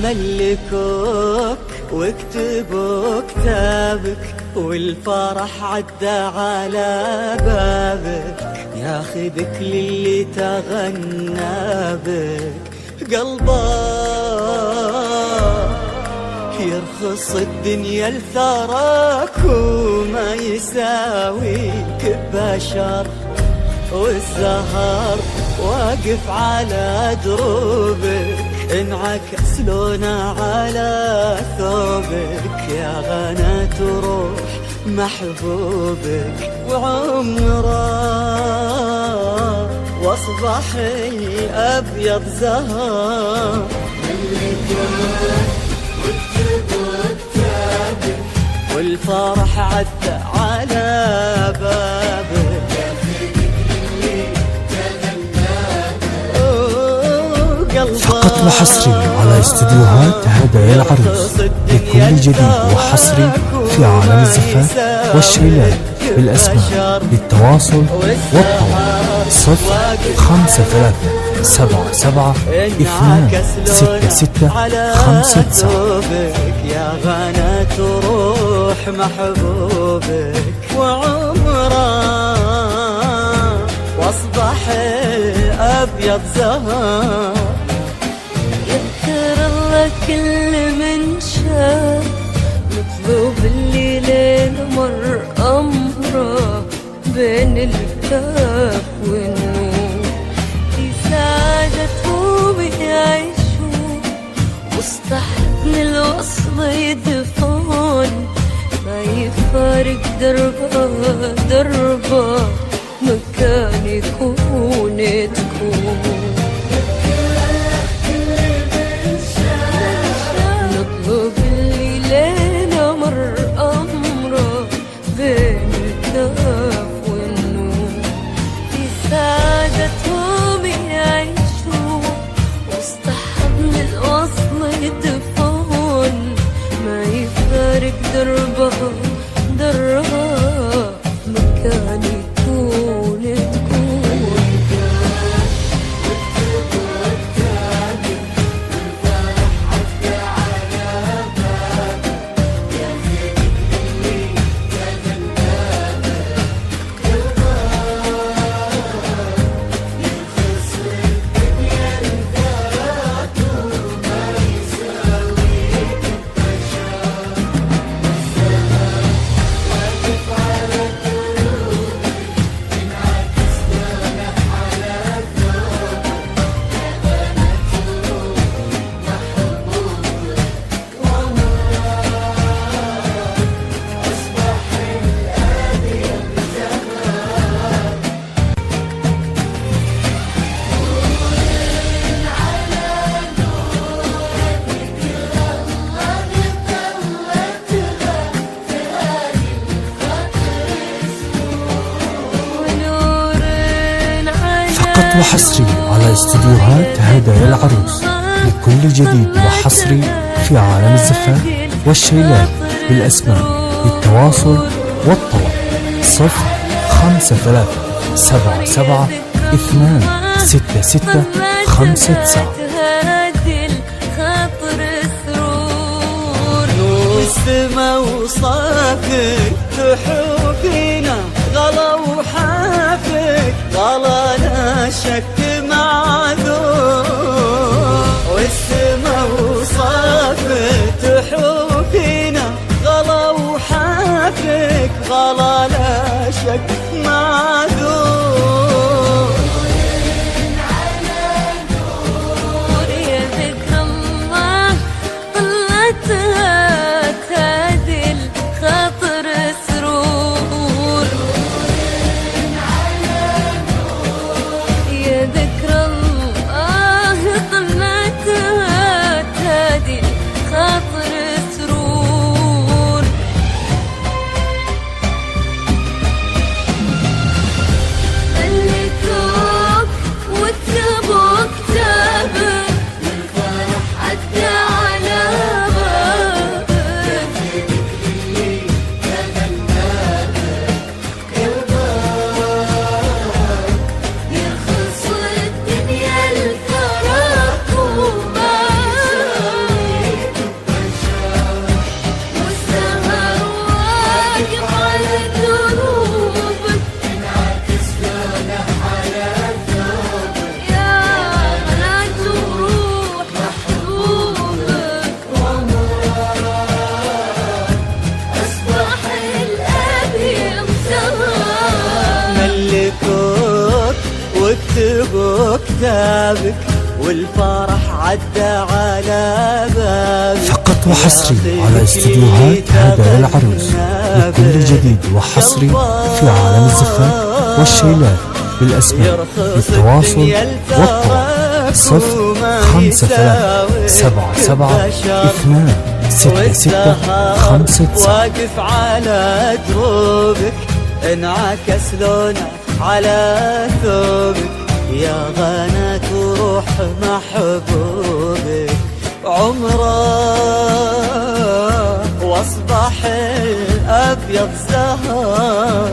ملكوك واكتبوا كتابك والفرح عدى على بابك، ياخذك للي تغنى بك قلبك، يرخص الدنيا لثراك وما يساويك بشر، والزهر واقف على دروبك انعكس لونه على ثوبك، يا غنى روح محبوبك وعمره واصبح الابيض زهر، والفرح عدى على بابك. فقط وحصري على استديوهات هدايا العروس لكل جديد وحصري في عالم الزفاف والشيلات بالأسماء للتواصل والطلب 05777266569. يا غنى روح محبوبك وعمره واصبح الابيض زهر، يذكر الله كل من شاف مطلوب الليل مر أمره بين الكاف والنور، في سعادتهم يعيشوا وسط حضن الوصل يدفون، ما يفارق دربه مكان يكون تكون. نطلب الليل مر أمره بين الكاف والنور، في سعادتهم يعيشوا وسط حضن الوصل يدفون، ما يفارق دربه مكان يكون تكون. فقط وحصري على استديوهات هدايا العروس لكل جديد وحصري في عالم الزفاف والشيلات بالأسماء للتواصل والطلب 05777266569. والسما وصافك تحوفينا غلا وحافك غلا لا شك معذور، والسما وصافك تحوفينا غلا وحافك غلا لا شك معذور. يا ذكر الله طلعتها تعدل خاطر سرور، يا ذكر الله طلعتها تعدل خاطر سرور. بكتابك والفرح عدى على بابك. فقط وحصري على استديوهات هدايا العروس لكل جديد وحصري في عالم الزفاف والشيلات بالأسماء للتواصل والطلب 0577726659. واقف على دروبك انعكس لونه على ثوبك يا غنى روح محبوبك. عمره واصبح الابيض زهر